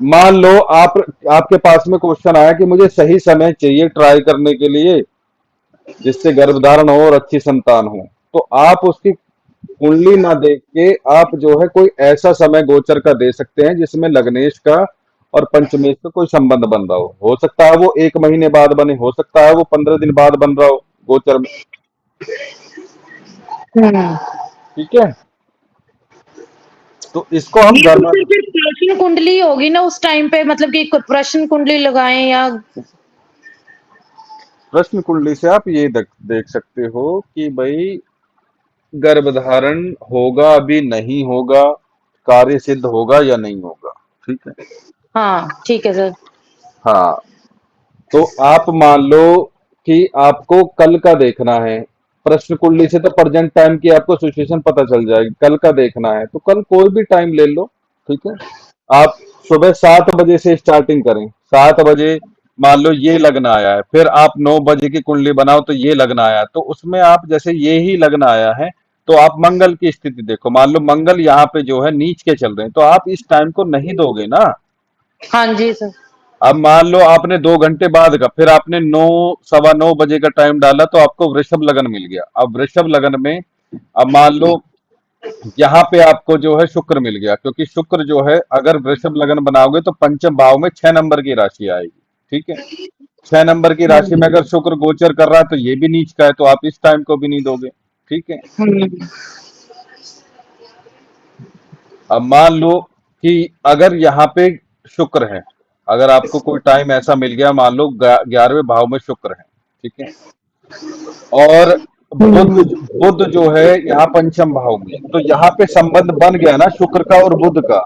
मान लो आपके पास में क्वेश्चन आया कि मुझे सही समय चाहिए ट्राई करने के लिए, जिससे गर्भधारण हो और अच्छी संतान हो। तो आप उसकी कुंडली ना देख के आप जो है कोई ऐसा समय गोचर का दे सकते हैं जिसमें लग्नेश का और पंचमेश का कोई संबंध बन रहा हो सकता है वो 1 महीने बाद बने, हो सकता है वो 15 दिन बाद बन रहा हो गोचर में। हम्म। ठीक है, तो इसको हम ये तो गर्भ फिर प्रश्न कुंडली होगी ना उस टाइम पे, मतलब कि प्रश्न कुंडली लगाएं या। प्रश्न कुंडली से आप ये देख सकते हो कि भाई गर्भधारण होगा अभी नहीं होगा, कार्य सिद्ध होगा या नहीं होगा। ठीक है। हाँ ठीक है सर। हाँ, तो आप मान लो कि आपको कल का देखना है, प्रश्न कुंडली से तो प्रेजेंट टाइम की आपको सिचुएशन पता चल जाएगी। कल का देखना है तो कल कोई भी टाइम ले लो। ठीक है, आप सुबह 7 बजे से स्टार्टिंग करें। 7 बजे मान लो ये लगना आया है, फिर आप 9 बजे की कुंडली बनाओ तो ये लगना आया है। तो उसमें आप जैसे ये ही लगना आया है तो आप मंगल की स्थिति देखो। मान लो मंगल यहाँ पे जो है नीच के चल रहे हैं तो आप इस टाइम को नहीं दोगे ना। हाँ जी सर। अब मान लो आपने 2 घंटे बाद का, फिर आपने 9 सवा 9 बजे का टाइम डाला तो आपको वृषभ लगन मिल गया। अब वृषभ लगन में अब मान लो यहाँ पे आपको जो है शुक्र मिल गया, क्योंकि शुक्र जो है अगर वृषभ लगन बनाओगे तो पंचम भाव में 6 नंबर की राशि आएगी। ठीक है, 6 नंबर की राशि में अगर शुक्र गोचर कर रहा है तो ये भी नीच का है, तो आप इस टाइम को भी नहीं दोगे। ठीक है, हम्म। अब मान लो कि अगर यहाँ पे शुक्र है, अगर आपको कोई टाइम ऐसा मिल गया, मान लो 11वें भाव में शुक्र है। ठीक है, और बुध जो है यहाँ पंचम भाव में, तो यहाँ पे संबंध बन गया ना शुक्र का और बुध का।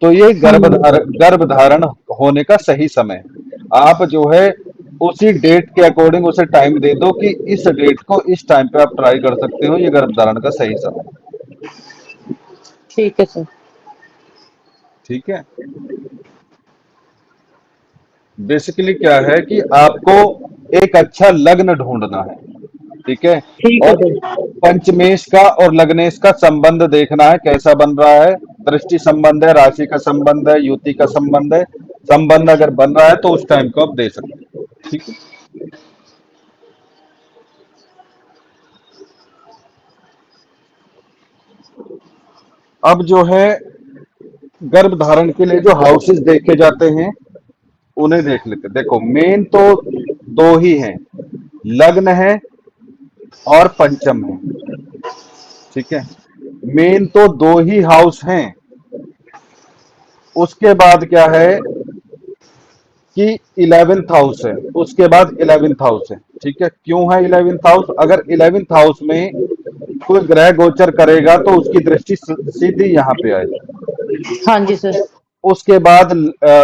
तो ये गर्भधारण होने का सही समय है। आप जो है उसी डेट के अकॉर्डिंग उसे टाइम दे दो कि इस डेट को इस टाइम पे आप ट्राई कर सकते हो, ये गर्भधारण का सही समय है। ठीक है सर। ठीक है, बेसिकली क्या है कि आपको एक अच्छा लग्न ढूंढना है। ठीक है, ठीक है और सर। पंचमेश का और लग्नेश का संबंध देखना है कैसा बन रहा है। दृष्टि संबंध है, राशि का संबंध है, युति का संबंध है। संबंध अगर बन रहा है तो उस टाइम को आप दे सकते हैं। ठीक है, अब जो है गर्भ धारण के लिए जो हाउसेस देखे जाते हैं उन्हें देख लेते हैं। देखो मेन तो दो ही हैं, लग्न है और पंचम है। ठीक है, मेन तो दो ही हाउस हैं। उसके बाद क्या है कि 11th हाउस है, उसके बाद 11th हाउस है। ठीक है, क्यों है 11th हाउस? अगर 11th हाउस में कोई ग्रह गोचर करेगा तो उसकी दृष्टि सीधी यहाँ पे आएगी। हाँ जी सर। उसके बाद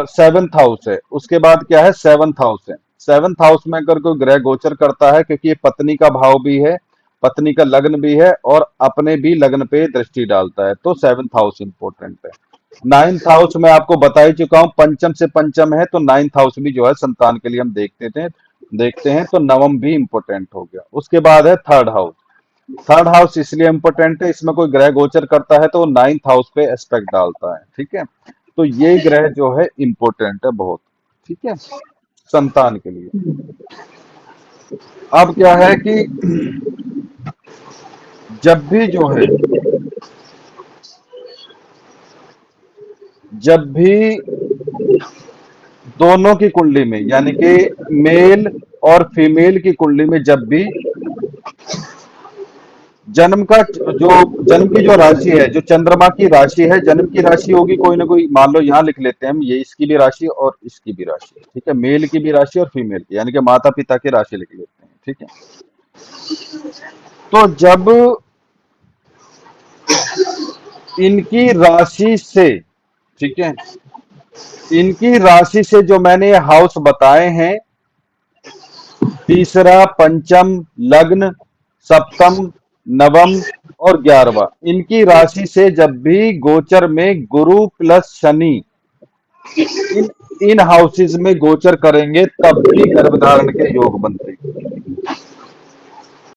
7th हाउस है, उसके बाद क्या है 7th हाउस है। 7th हाउस में अगर कोई ग्रह गोचर करता है, क्योंकि ये पत्नी का भाव भी है, पत्नी का लग्न भी है और अपने भी लग्न पे दृष्टि डालता है, तो 7th हाउस इंपॉर्टेंट है। 9th हाउस में आपको बता ही चुका हूं, पंचम से पंचम है तो 9th हाउस भी जो है संतान के लिए हम देखते हैं तो नवम भी इंपॉर्टेंट हो गया। उसके बाद है 3rd हाउस। 3rd हाउस इसलिए इंपॉर्टेंट है, इसमें कोई ग्रह गोचर करता है तो वो 9th हाउस पे एस्पेक्ट डालता है। ठीक है, तो ये ग्रह जो है इंपॉर्टेंट है बहुत। ठीक है, संतान के लिए। अब क्या है कि जब भी जो है जब भी दोनों की कुंडली में, यानी कि मेल और फीमेल की कुंडली में, जब भी जन्म का जो जन्म की जो राशि है, जो चंद्रमा की राशि है, जन्म की राशि होगी कोई ना कोई। मान लो यहाँ लिख लेते हैं हम, ये इसकी भी राशि और इसकी भी राशि। ठीक है, मेल की भी राशि और फीमेल की, यानी कि माता पिता की राशि लिख लेते हैं। ठीक है, तो जब इनकी राशि से, ठीक है, इनकी राशि से जो मैंने ये हाउस बताए हैं, तीसरा, पंचम, लग्न, सप्तम, नवम और 11वां, इनकी राशि से जब भी गोचर में गुरु प्लस शनि इन इन हाउसेज में गोचर करेंगे तब भी गर्भधारण के योग बनते हैं।